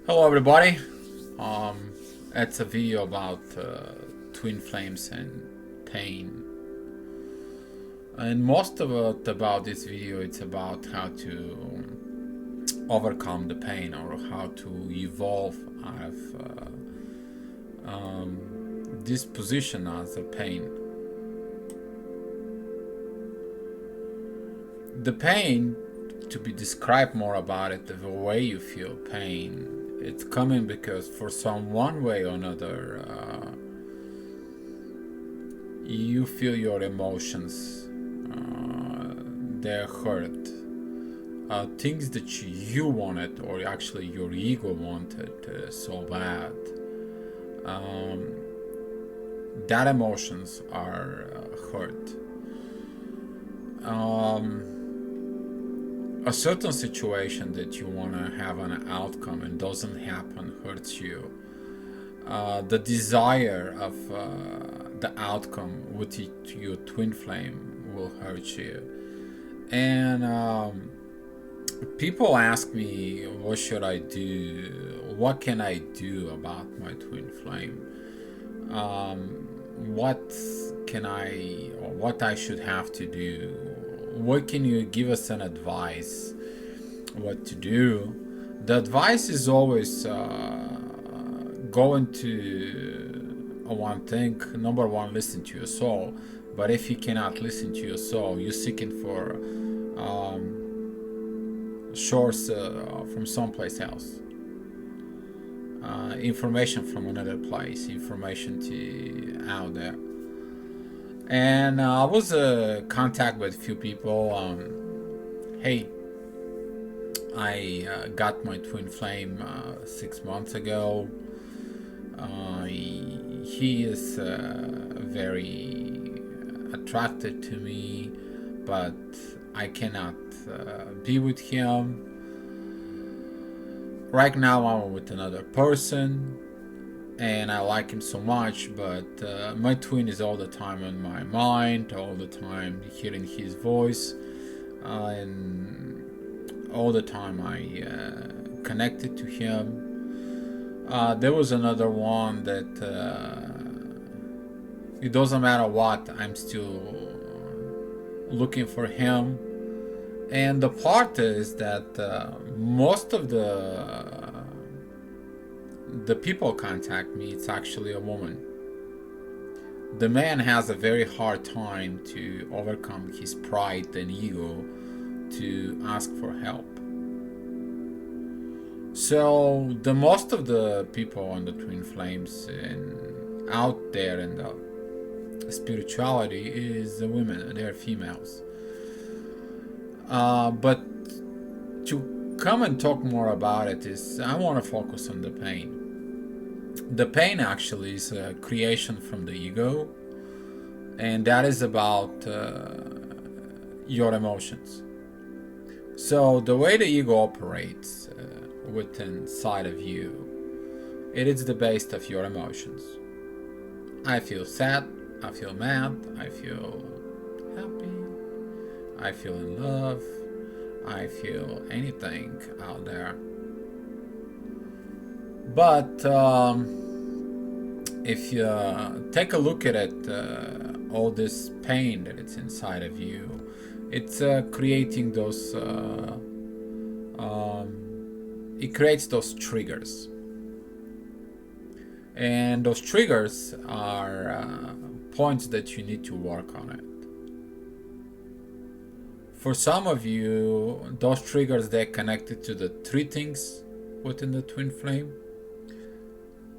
Hello everybody. It's a video about twin flames and pain. And most of it about this video, it's about how to overcome the pain or how to evolve out of this position as a pain. The pain, to be described more about it, the way you feel pain, it's coming because for some one way or another you feel your emotions, they're hurt, things that you wanted or actually your ego wanted so bad, that emotions are hurt. A certain situation that you want to have an outcome and doesn't happen hurts you. The desire of the outcome with your twin flame will hurt you. And people ask me, what should I do? What can I do about my twin flame? What can I, or what I should have to do? What can you give us an advice what to do? The advice is always going to one thing. Number one, listen to your soul. But if you cannot listen to your soul, you're seeking for source from someplace else, information from another place, information to out there. And I was in contact with a few people. Hey, I got my twin flame 6 months ago. He is very attracted to me, but I cannot be with him. Right now I'm with another person and I like him so much, but my twin is all the time on my mind, all the time hearing his voice, and all the time I connected to him. There was another one that it doesn't matter what, I'm still looking for him. And the part is that most of the people contact me, it's actually a woman. The man has a very hard time to overcome his pride and ego to ask for help. So the most of the people on the twin flames and out there in the spirituality is the women, they're females. But to come and talk more about it is I want to focus on the pain. The pain actually is a creation from the ego, and that is about your emotions. So the way the ego operates within inside of you, it is the base of your emotions. I feel sad, I feel mad, I feel happy, I feel in love, I feel anything out there. But if you take a look at it, all this pain that it's inside of you, it's creating those, it creates those triggers. And those triggers are points that you need to work on it. For some of you, those triggers, they're connected to the three things within the twin flame: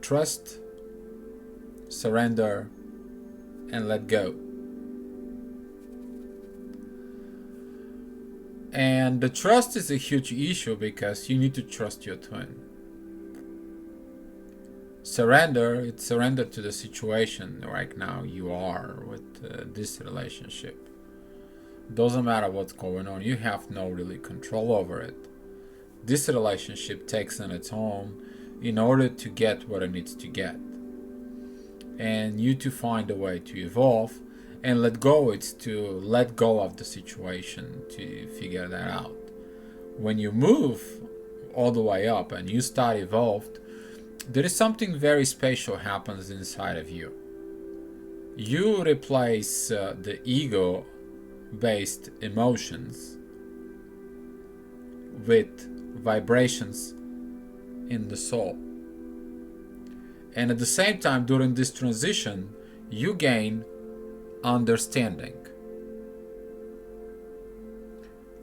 trust, surrender, and let go. And the trust is a huge issue because you need to trust your twin. Surrender, it's surrender to the situation right now you are with this relationship. Doesn't matter what's going on, you have no really control over it. This relationship takes on its own in order to get what it needs to get. And you to find a way to evolve, and let go, it's to let go of the situation to figure that out. When you move all the way up and you start evolved, there is something very special happens inside of you. You replace the ego based emotions with vibrations in the soul. And at the same time, during this transition, you gain understanding.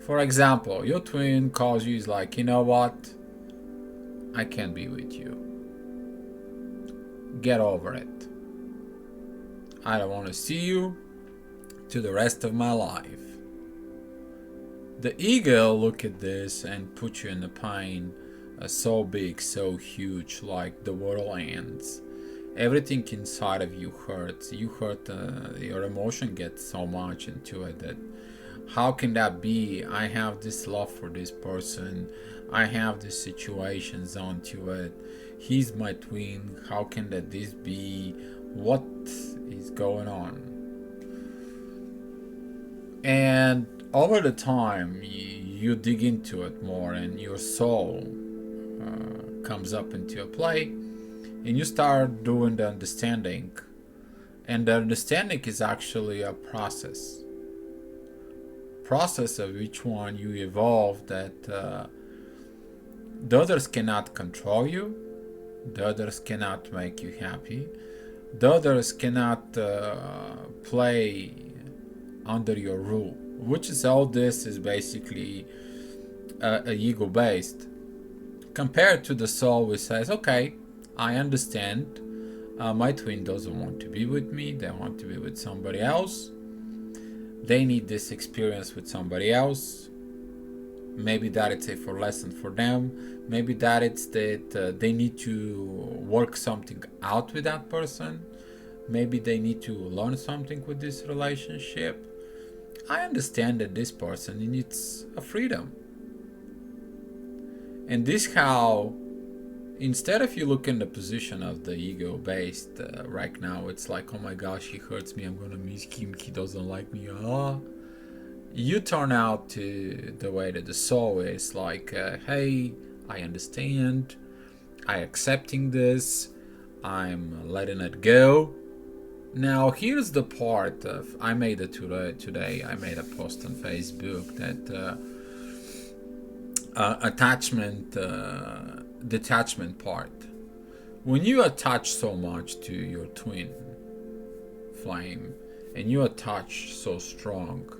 For example, your twin calls you, is like, you know what? I can't be with you. Get over it. I don't want to see you to the rest of my life. The ego look at this and put you in the pain so big, so huge, like the world ends. Everything inside of you hurts. You hurt, your emotion gets so much into it that how can that be? I have this love for this person. I have these situations onto it. He's my twin. How can that this be? What is going on? And over the time, you dig into it more, and your soul comes up into a play, and you start doing the understanding. And the understanding is actually a process of which one you evolve, that the others cannot control you, the others cannot make you happy, the others cannot play under your rule, which is all this is basically a ego based, compared to the soul which says, okay, I understand, my twin doesn't want to be with me, they want to be with somebody else, they need this experience with somebody else. Maybe that it's a for lesson for them, maybe that it's that they need to work something out with that person, maybe they need to learn something with this relationship. I understand that this person needs a freedom. And this how, instead of you look in the position of the ego based right now, it's like, oh my gosh, he hurts me, I'm gonna miss him, he doesn't like me, you turn out to the way that the soul is like, hey, I understand, I accepting this, I'm letting it go. Now here's the part of, I made it today, I made a post on Facebook that detachment part. When you attach so much to your twin flame and you attach so strong,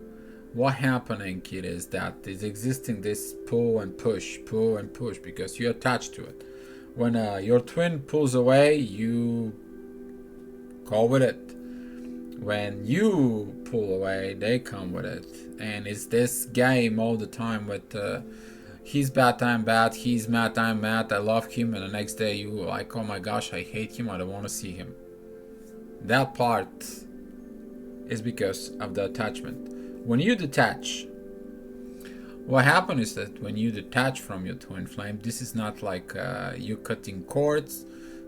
what happening it is that is existing this pull and push because you attach to it. When your twin pulls away, you go with it. When you pull away, they come with it. And it's this game all the time with he's bad, I'm bad, he's mad, I'm mad, I love him, and the next day you like, oh my gosh, I hate him, I don't want to see him. That part is because of the attachment. When you detach, what happens is that when you detach from your twin flame, this is not like you cutting cords,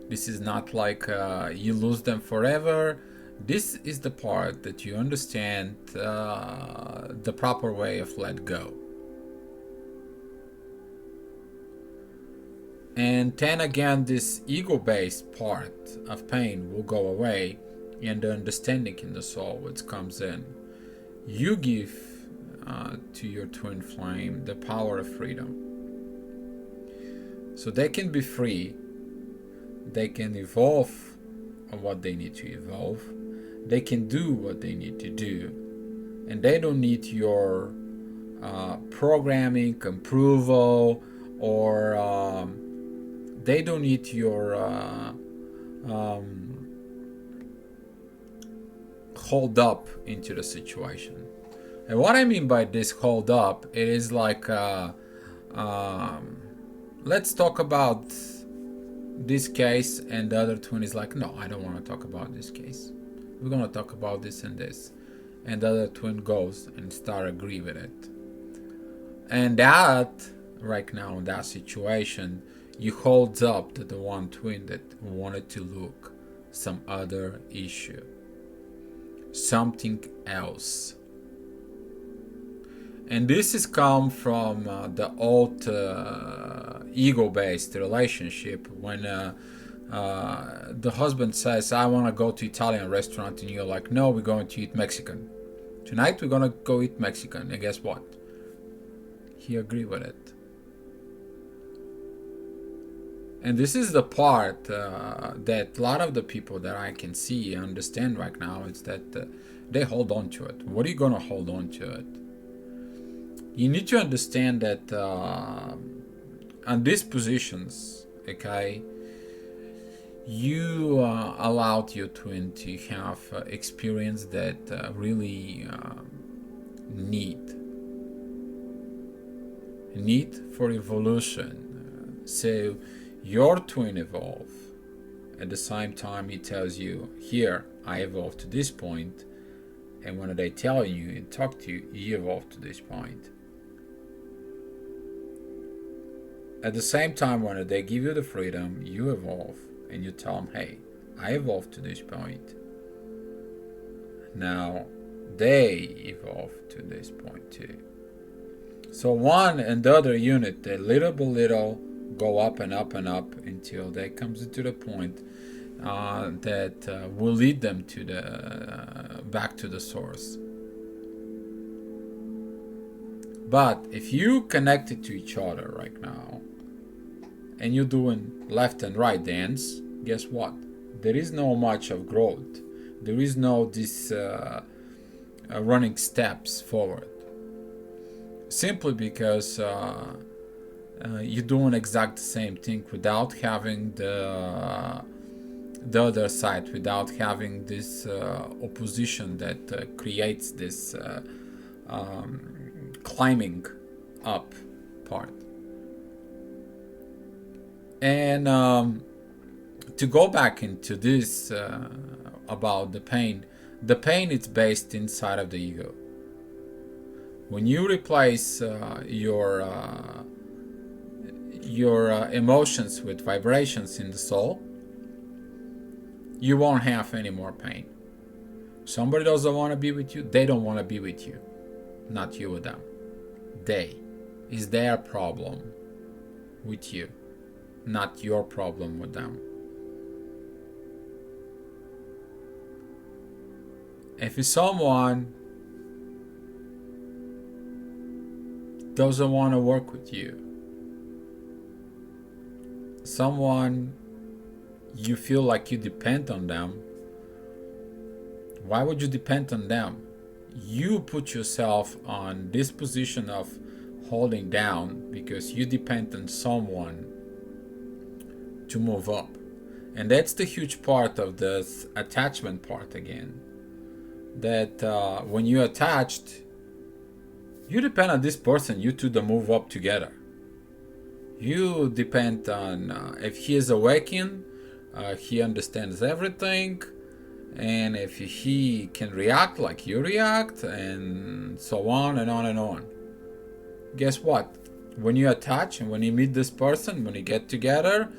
this is not like you lose them forever. This is the part that you understand the proper way of let go. And then again, this ego-based part of pain will go away, and the understanding in the soul which comes in. You give to your twin flame the power of freedom. So they can be free, they can evolve on what they need to evolve, they can do what they need to do, and they don't need your programming, approval, or they don't need your hold up into the situation. And what I mean by this hold up, it is like let's talk about this case, and the other twin is like, no, I don't want to talk about this case, we're gonna talk about this and this, and the other twin goes and start agree with it. And that right now in that situation, you hold up to the one twin that wanted to look some other issue, something else. And this is come from the old ego-based relationship when the husband says, I want to go to Italian restaurant, and you're like, no, we're going to eat Mexican. Tonight we're going to go eat Mexican. And guess what? He agreed with it. And this is the part that a lot of the people that I can see understand right now is that they hold on to it. What are you going to hold on to it? You need to understand that on these positions, okay, you allowed your twin to have experience that really need for evolution. So your twin evolve. At the same time, he tells you, here, I evolved to this point. And when they tell you and talk to you, you evolve to this point. At the same time, when they give you the freedom, you evolve. And you tell them, hey, I evolved to this point. Now, they evolve to this point too. So one and the other unit, they little by little go up and up and up until they comes to the point that will lead them to the back to the source. But if you connected to each other right now and you're doing left and right dance, guess what? There is no much of growth. There is no this running steps forward. Simply because you're doing exact same thing without having the other side, without having this opposition that creates this climbing up part. And to go back into this about the pain is based inside of the ego. When you replace your emotions with vibrations in the soul, you won't have any more pain. Somebody doesn't want to be with you, they don't want to be with you, not you with them. They is their problem with you, not your problem with them. If someone doesn't want to work with you, someone you feel like you depend on them, why would you depend on them? You put yourself on this position of holding down because you depend on someone to move up. And that's the huge part of this attachment part again. That when you're attached, you depend on this person, you two to move up together. You depend on if he is awakened, he understands everything, and if he can react like you react, and so on and on and on. Guess what? When you attach and when you meet this person, when you get together,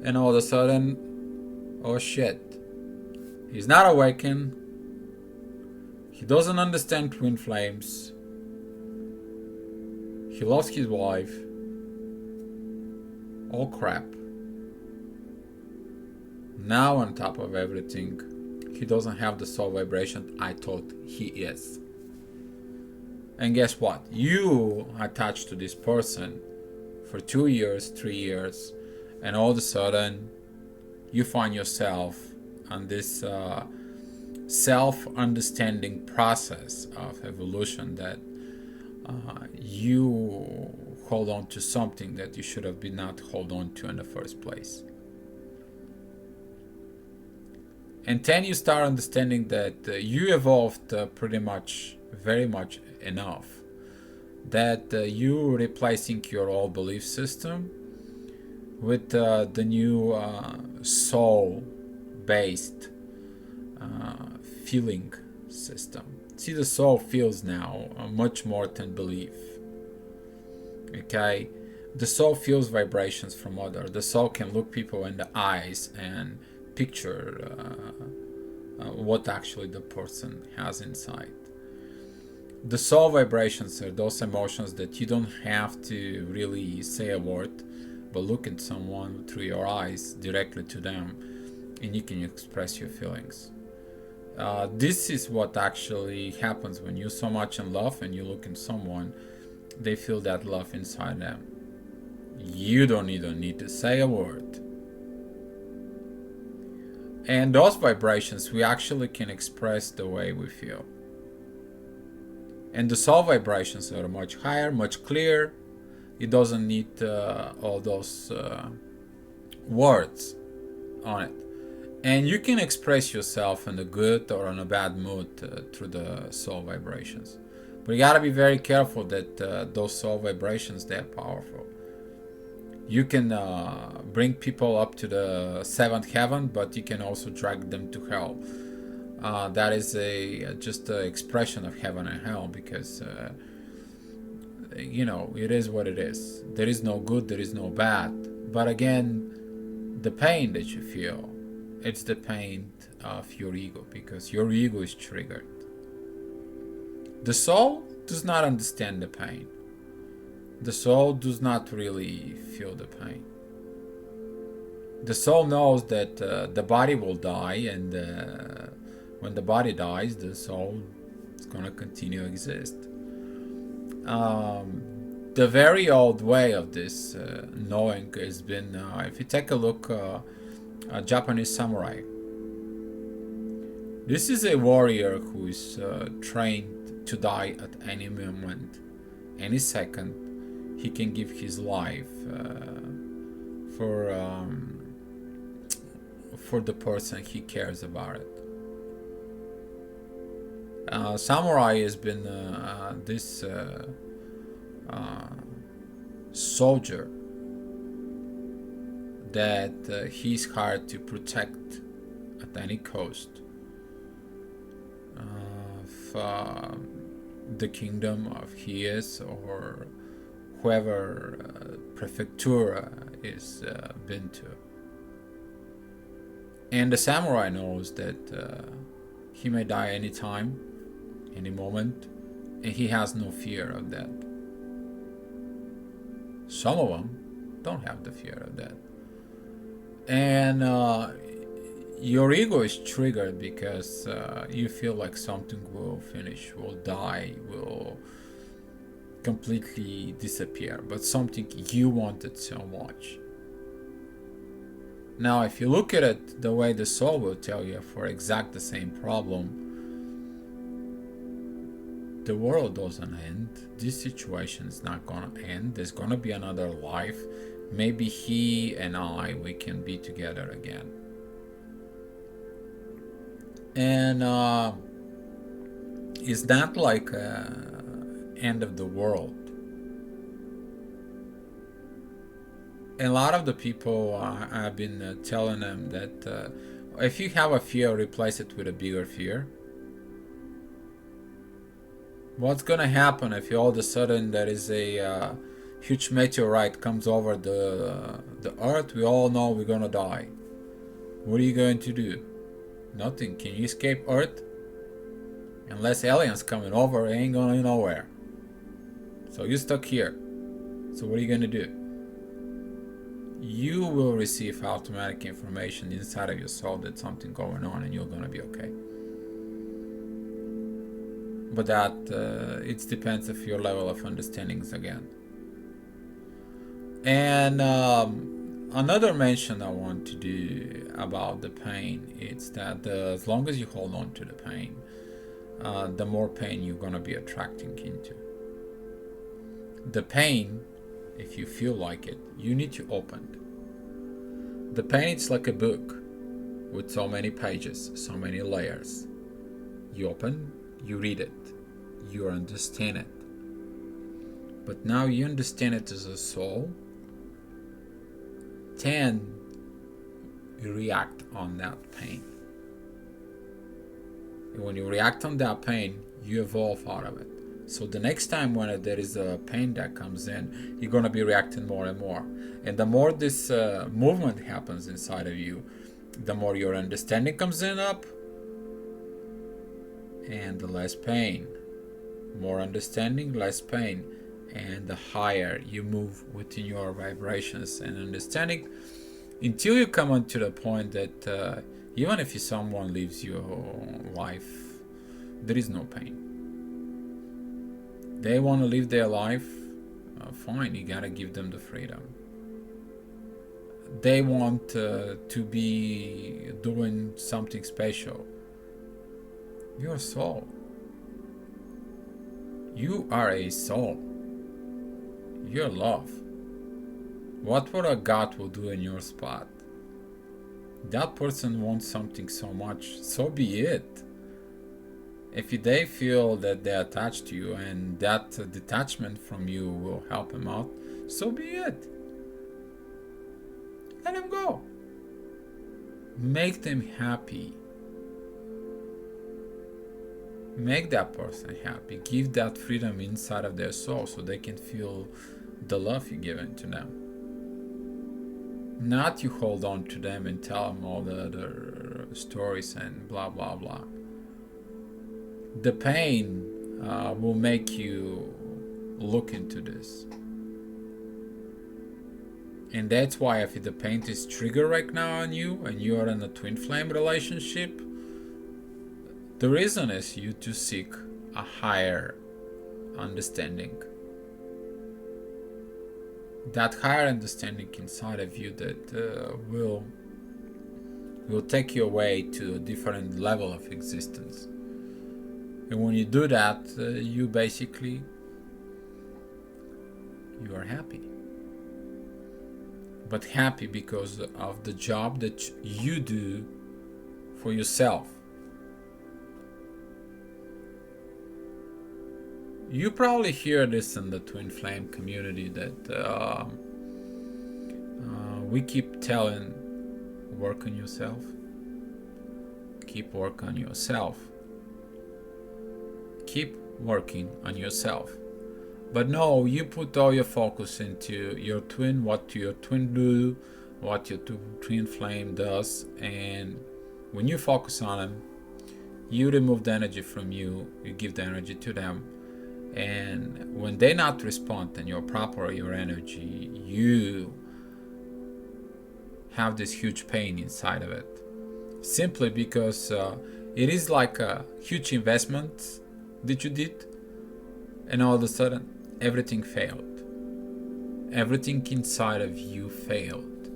and all of a sudden, oh shit, he's not awakened, he doesn't understand twin flames, he lost his wife, oh crap. Now on top of everything, he doesn't have the soul vibration I thought he is. And guess what? You attached to this person for 2 years, 3 years, and all of a sudden you find yourself on this self-understanding process of evolution that you hold on to something that you should have been not hold on to in the first place. And then you start understanding that you evolved pretty much, very much enough, that you replacing your old belief system with the new soul-based feeling system. See, the soul feels now much more than belief. Okay, the soul feels vibrations from other. The soul can look people in the eyes and picture what actually the person has inside. The soul vibrations are those emotions that you don't have to really say a word, but look at someone through your eyes directly to them, and you can express your feelings. This is what actually happens when you're so much in love and you look at someone, they feel that love inside them. You don't even need to say a word. And those vibrations, we actually can express the way we feel. And the soul vibrations are much higher, much clearer. It doesn't need all those words on it. And you can express yourself in a good or in a bad mood through the soul vibrations. But you gotta be very careful that those soul vibrations, they're powerful. You can bring people up to the seventh heaven, but you can also drag them to hell. That is just an expression of heaven and hell, because it is what it is. There is no good, there is no bad. But again, the pain that you feel, it's the pain of your ego, because your ego is triggered. The soul does not understand the pain. The soul does not really feel the pain. The soul knows that the body will die, and when the body dies, the soul is going to continue to exist. The very old way of this knowing has been, if you take a look, a Japanese samurai. This is a warrior who is trained to die at any moment, any second. He can give his life for the person he cares about it. Samurai has been this soldier that he's hired to protect at any cost the kingdom of his or whoever prefecture is been to. And the samurai knows that he may die any time, any moment, and he has no fear of that. Some of them don't have the fear of that. And your ego is triggered because you feel like something will finish, will die, will completely disappear, but something you wanted so much. Now, if you look at it the way the soul will tell you for exact the same problem, the world doesn't end. This situation is not gonna end. There's gonna be another life. Maybe he and I, we can be together again. And it's not like end of the world. And a lot of the people, I've been telling them that if you have a fear, replace it with a bigger fear. What's gonna happen if all of a sudden there is a huge meteorite comes over the earth? We all know we're gonna die. What are you going to do? Nothing. Can you escape Earth? Unless aliens coming over, it ain't going nowhere. So you're stuck here. So what are you gonna do? You will receive automatic information inside of your soul that something going on, and you're gonna be okay. But that it depends of your level of understandings again. And another mention I want to do about the pain, it's that as long as you hold on to the pain, the more pain you're gonna be attracting into. The pain, if you feel like it, you need to open it. The pain, it's like a book with so many pages, so many layers. You open, you read it, you understand it. But now you understand it as a soul, then you react on that pain. And when you react on that pain, you evolve out of it. So the next time when there is a pain that comes in, you're going to be reacting more and more. And the more this movement happens inside of you, the more your understanding comes in up, and the less pain. More understanding, less pain. and the higher you move within your vibrations and understanding, until you come on to the point that even if someone leaves your life, there is no pain. They want to live their life, fine, you gotta give them the freedom. They want to be doing something special. You're a soul. You are a soul. You're love. What would a God will do in your spot? That person wants something so much, so be it. If they feel that they're attached to you and that detachment from you will help them out, so be it. Let them go. Make them happy. Make that person happy. Give that freedom inside of their soul so they can feel the love you're giving to them. Not you hold on to them and tell them all the other stories and blah blah blah. The pain will make you look into this. And that's why if the pain is triggered right now on you and you are in a twin flame relationship, the reason is you to seek a higher understanding. That higher understanding inside of you that will take you away to a different level of existence. And when you do that, you are happy. But happy because of the job that you do for yourself. You probably hear this in the twin flame community that we keep telling, work on yourself. Keep work on yourself. Keep working on yourself. But no, you put all your focus into your twin, what your twin do, what your twin flame does, and when you focus on them, you remove the energy from you, you give the energy to them, and when they not respond and your energy, you have this huge pain inside of it. Simply because it is like a huge investment that you did, and all of a sudden everything failed. Everything inside of you failed.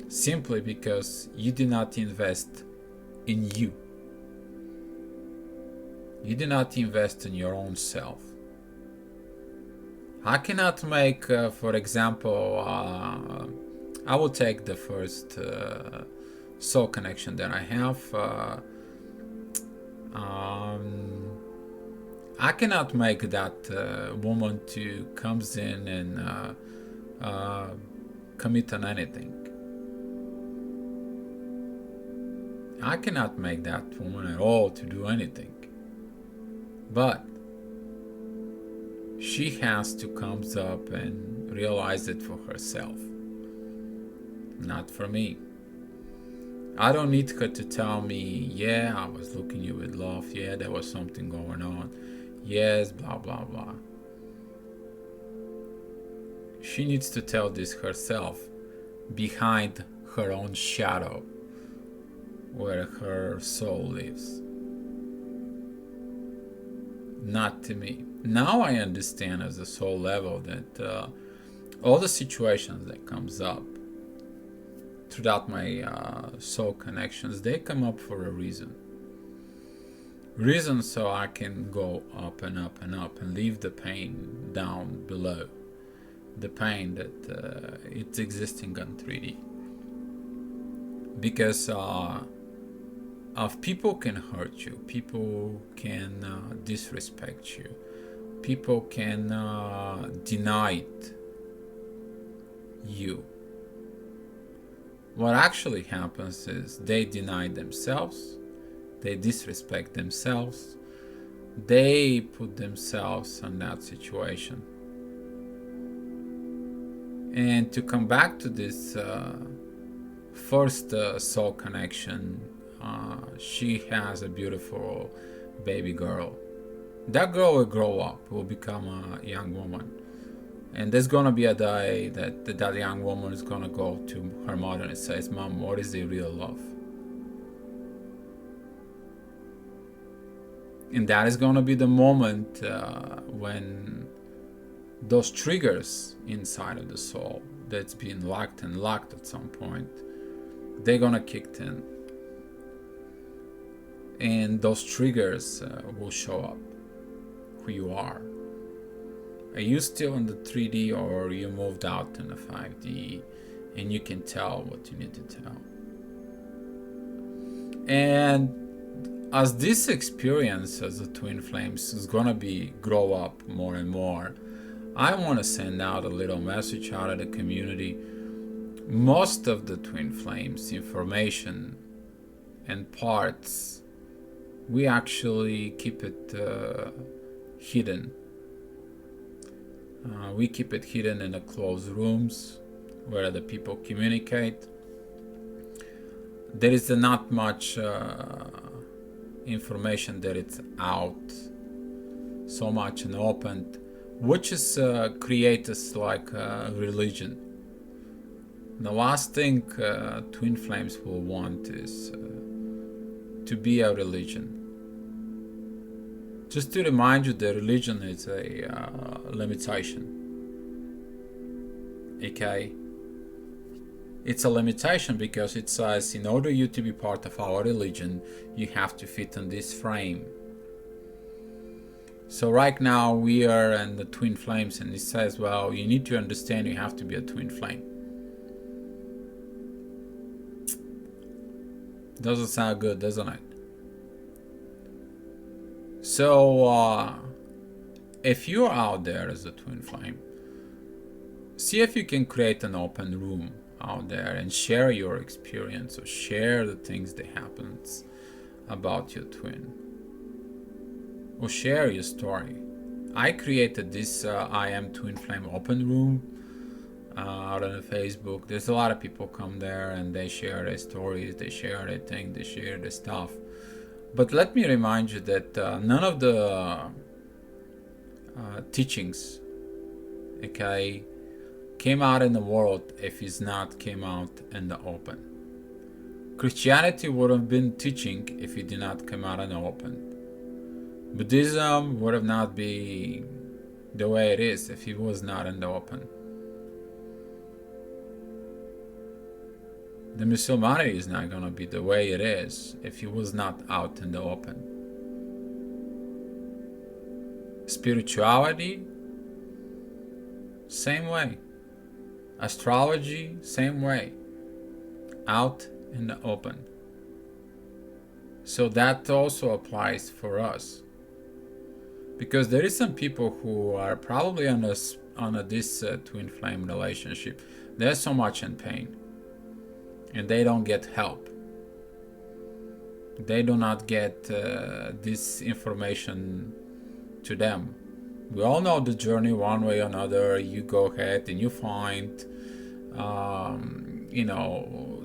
Simply because you did not invest in you. You did not invest in your own self. I cannot make, for example, I will take the first soul connection that I have. I cannot make that woman to comes in and commit on anything. I cannot make that woman at all to do anything. But she has to come up and realize it for herself. Not for me. I don't need her to tell me, yeah, I was looking at you with love, yeah, there was something going on, yes, blah, blah, blah. She needs to tell this herself, behind her own shadow, where her soul lives. Not to me. Now I understand as a soul level that all the situations that comes up throughout my soul connections, they come up for a reason. Reason so I can go up and up and up and leave the pain down below. The pain that it's existing on 3D. Because people can hurt you, people can disrespect you, people can deny you. What actually happens is they deny themselves, they disrespect themselves, they put themselves in that situation. And to come back to this first soul connection, she has a beautiful baby girl. That girl will grow up, will become a young woman. And there's gonna be a day that young woman is gonna go to her mother and says, "Mom, what is the real love?" And that is gonna be the moment when those triggers inside of the soul that's been locked and locked at some point, they're gonna kick in. And those triggers will show up, who you are. Are you still in the 3D, or you moved out in the 5D and you can tell what you need to tell? And as this experience as the twin flames is gonna be grow up more and more, I want to send out a little message out of the community. Most of the twin flames information and parts, we actually keep it hidden. We keep it hidden in the closed rooms where the people communicate. There is not much information that it's out so much and open, which is create us like a religion. The last thing twin flames will want is to be a religion. Just to remind you, the religion is a limitation. Okay? It's a limitation because it says in order you to be part of our religion, you have to fit in this frame. So right now we are in the twin flames, and it says, well, you need to understand you have to be a twin flame. Doesn't sound good, doesn't it? So if you're out there as a twin flame, see if you can create an open room out there and share your experience, or share the things that happens about your twin, or share your story. I created this I Am Twin Flame open room out on Facebook. There's a lot of people come there and they share their stories, they share their things, they share their stuff. But let me remind you that none of the teachings, okay, came out in the world if it's not came out in the open. Christianity would have been teaching if it did not come out in the open. Buddhism would have not been the way it is if it was not in the open. The Muslimanity is not going to be the way it is if it was not out in the open. Spirituality, same way. Astrology, same way. Out in the open. So that also applies for us. Because there is some people who are probably on this twin flame relationship. They're so much in pain. And they don't get help. They do not get this information to them. We all know the journey one way or another. You go ahead and you find,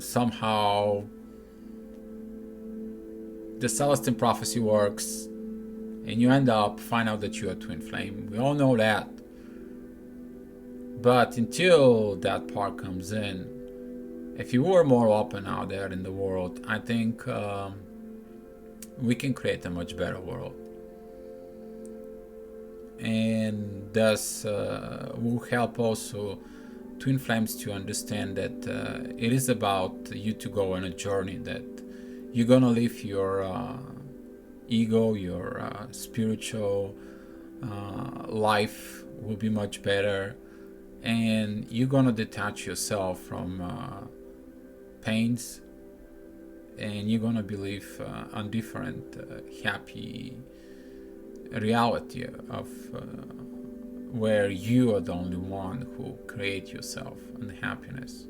somehow the Celestine prophecy works, and you end up find out that you're a twin flame. We all know that. But until that part comes in, if you were more open out there in the world, I think we can create a much better world. And thus will help also twin flames to understand that it is about you to go on a journey, that you're gonna live your ego, your spiritual life will be much better, and you're gonna detach yourself from pains, and you're gonna believe on different happy reality of where you are the only one who create yourself and happiness.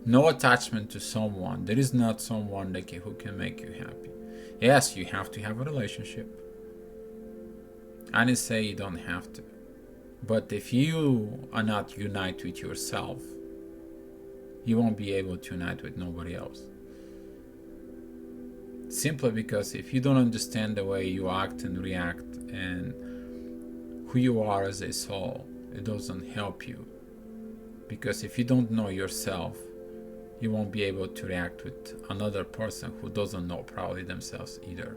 No attachment to someone. There is not someone who can make you happy. Yes, you have to have a relationship. I didn't say you don't have to. But if you are not united with yourself, you won't be able to unite with nobody else. Simply because if you don't understand the way you act and react and who you are as a soul, it doesn't help you. Because if you don't know yourself, you won't be able to react with another person who doesn't know probably themselves either.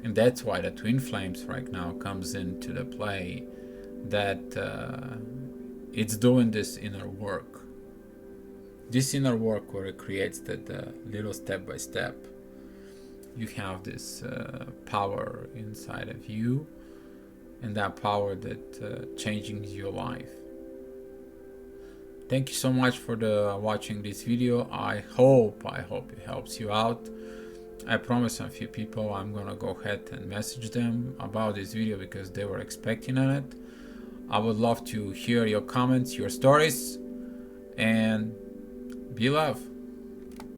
And that's why the twin flames right now comes into the play, that it's doing this inner work. This inner work where it creates that little step by step. You have this power inside of you, and that power that changing your life. Thank you so much for watching this video. I hope it helps you out. I promise a few people I'm gonna go ahead and message them about this video because they were expecting on it. I would love to hear your comments, your stories, and be love.